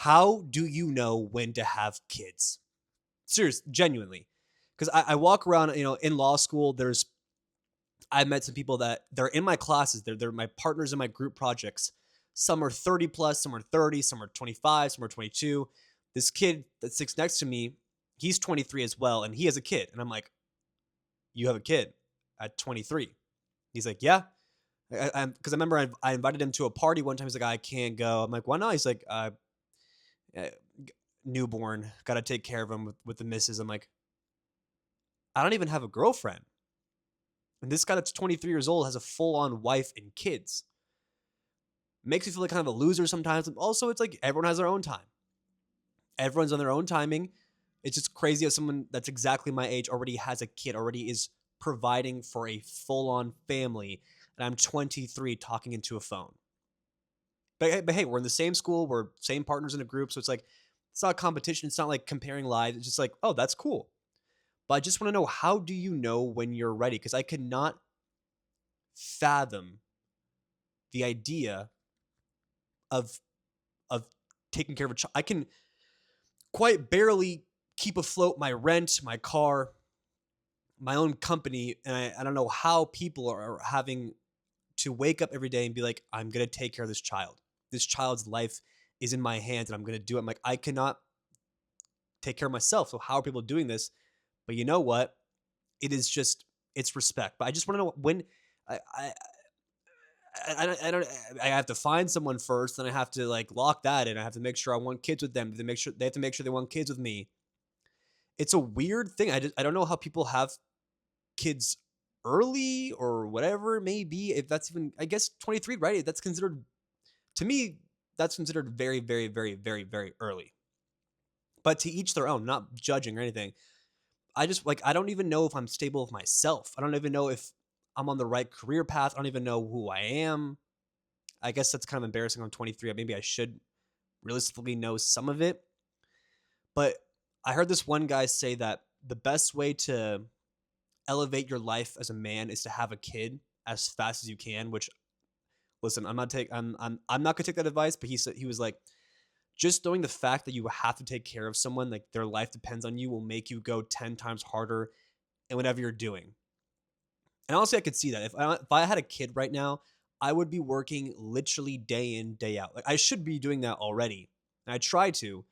How do you know when to have kids? Serious, genuinely. Because I walk around, in law school, I've met some people that they're in my classes. They're my partners in my group projects. Some are 30 plus, some are 30, some are 25, some are 22. This kid that sits next to me, he's 23 as well, and he has a kid. And I'm like, you have a kid at 23? He's like, yeah. Because I remember I invited him to a party one time. He's like, I can't go. I'm like, why not? He's like, uh, newborn, got to take care of him with the missus. I'm like, I don't even have a girlfriend. And this guy that's 23 years old has a full on wife and kids. Makes me feel like kind of a loser sometimes. Also, it's like everyone has their own time. Everyone's on their own timing. It's just crazy how someone that's exactly my age already has a kid, already is providing for a full on family. And I'm 23 talking into a phone. But hey, we're in the same school. We're same partners in a group. So it's like, it's not competition. It's not like comparing lives. It's just like, oh, that's cool. But I just want to know, how do you know when you're ready? Because I could not fathom the idea of of taking care of a child. I can quite barely keep afloat my rent, my car, my own company, and I don't know how people are having to wake up every day and be like, I'm gonna take care of this child. This child's life is in my hands, and I'm gonna do it. I'm like, I cannot take care of myself. So how are people doing this? But you know what? It is just, it's respect. But I just want to know when I I I don't I have to find someone first, then I have to like lock that in. I have to make sure I want kids with them. They have to make sure they want kids with me. It's a weird thing. I don't know how people have kids early or whatever it may be. If that's even, I guess 23, right? That's considered, to me, that's considered very, very, very, very, very early. But to each their own, not judging or anything. I just like, I don't even know if I'm stable with myself. I don't even know if I'm on the right career path. I don't even know who I am. I guess that's kind of embarrassing. I'm 23. Maybe I should realistically know some of it. But I heard this one guy say that the best way to elevate your life as a man is to have a kid as fast as you can. Which, listen, I'm not gonna take that advice. But he was like, just knowing the fact that you have to take care of someone, like their life depends on you, will make you go 10 times harder in whatever you're doing. And honestly, I could see that. If I had a kid right now, I would be working literally day in, day out. Like I should be doing that already. And I try to,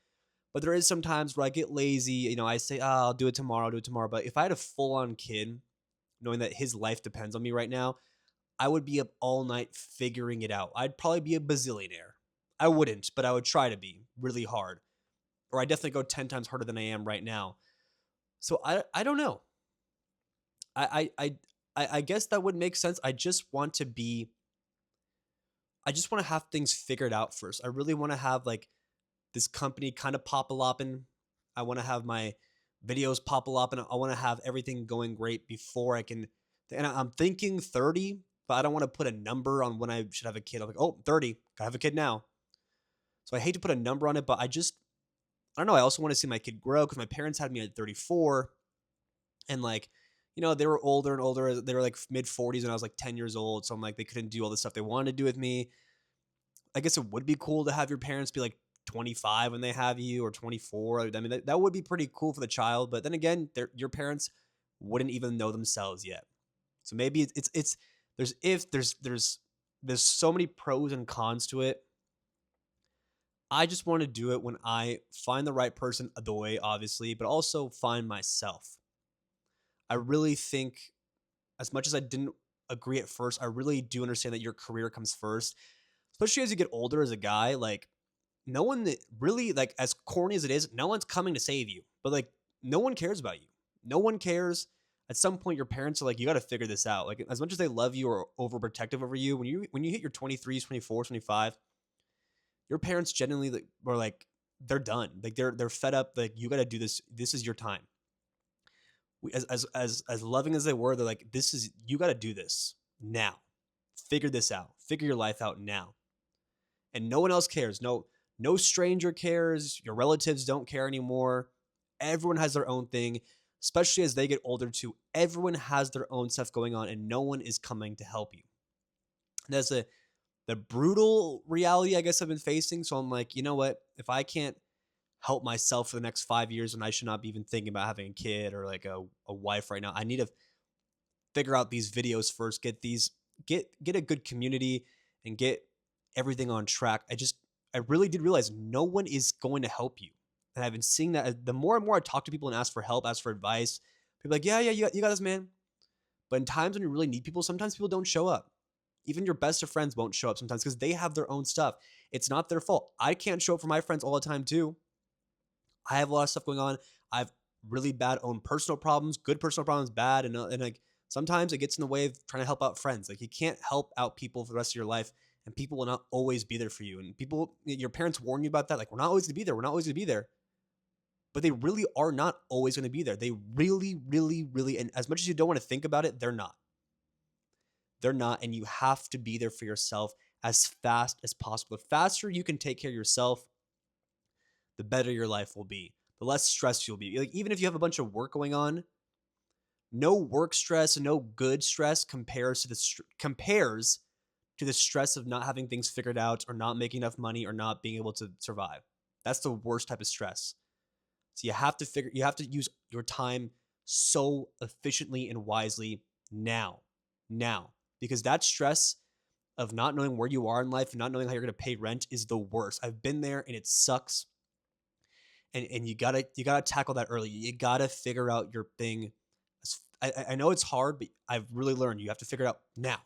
but there is some times where I get lazy. I say, oh, I'll do it tomorrow, I'll do it tomorrow. But if I had a full on kid, knowing that his life depends on me right now, I would be up all night figuring it out. I'd probably be a bazillionaire. I wouldn't, but I would try to be really hard. Or I definitely go 10 times harder than I am right now. So I don't know. I guess that would make sense. I just want to have things figured out first. I really want to have like this company kind of pop a lopping. I want to have my videos pop a lopping. I want to have everything going great before I can. And I'm thinking 30, but I don't want to put a number on when I should have a kid. I'm like, oh, 30, gotta have a kid now. So I hate to put a number on it, but I don't know. I also want to see my kid grow because my parents had me at 34, and like, they were older and older. They were like mid 40s when I was like 10 years old. So I'm like, they couldn't do all the stuff they wanted to do with me. I guess it would be cool to have your parents be like 25 when they have you, or 24. I mean, that would be pretty cool for the child. But then again, your parents wouldn't even know themselves yet. So maybe it's there's so many pros and cons to it. I just want to do it when I find the right person, the way obviously, but also find myself. I really think, as much as I didn't agree at first, I really do understand that your career comes first, especially as you get older as a guy. Like, no one that really, like, as corny as it is, no one's coming to save you, but like, no one cares about you. No one cares. At some point, your parents are like, you got to figure this out. Like, as much as they love you or overprotective over you, when you hit your 23s, 24s, 25, your parents genuinely like, are like, they're done. Like, they're fed up. Like, you got to do this. This is your time. As loving as they were, they're like, this is, you got to do this now. Figure this out. Figure your life out now. And no one else cares. No stranger cares. Your relatives don't care anymore. Everyone has their own thing, especially as they get older too. Everyone has their own stuff going on, and no one is coming to help you. And that's the brutal reality I guess I've been facing. So I'm like, you know what? if I can't help myself for the next 5 years, and I should not be even thinking about having a kid or like a wife right now. I need to figure out these videos first, get a good community and get everything on track. I really did realize no one is going to help you. And I've been seeing that the more and more I talk to people and ask for help, ask for advice, people are like, yeah, yeah, you got this, man. But in times when you really need people, sometimes people don't show up. Even your best of friends won't show up sometimes because they have their own stuff. It's not their fault. I can't show up for my friends all the time too. I have a lot of stuff going on. I've really bad own personal problems, good personal problems, bad, and like sometimes it gets in the way of trying to help out friends. Like you can't help out people for the rest of your life, and people will not always be there for you. And people, your parents warn you about that. Like we're not always going to be there. We're not always going to be there. But they really are not always going to be there. They really, really, really, and as much as you don't want to think about it, they're not. They're not, and you have to be there for yourself as fast as possible. The faster you can take care of yourself, the better your life will be. The less stressed you'll be. Like even if you have a bunch of work going on, no work stress and no good stress compares to the stress of not having things figured out or not making enough money or not being able to survive. That's the worst type of stress. So you have to use your time so efficiently and wisely now. Now, because that stress of not knowing where you are in life and not knowing how you're going to pay rent is the worst. I've been there and it sucks. And you gotta tackle that early. You gotta figure out your thing. I know it's hard, but I've really learned you have to figure it out now.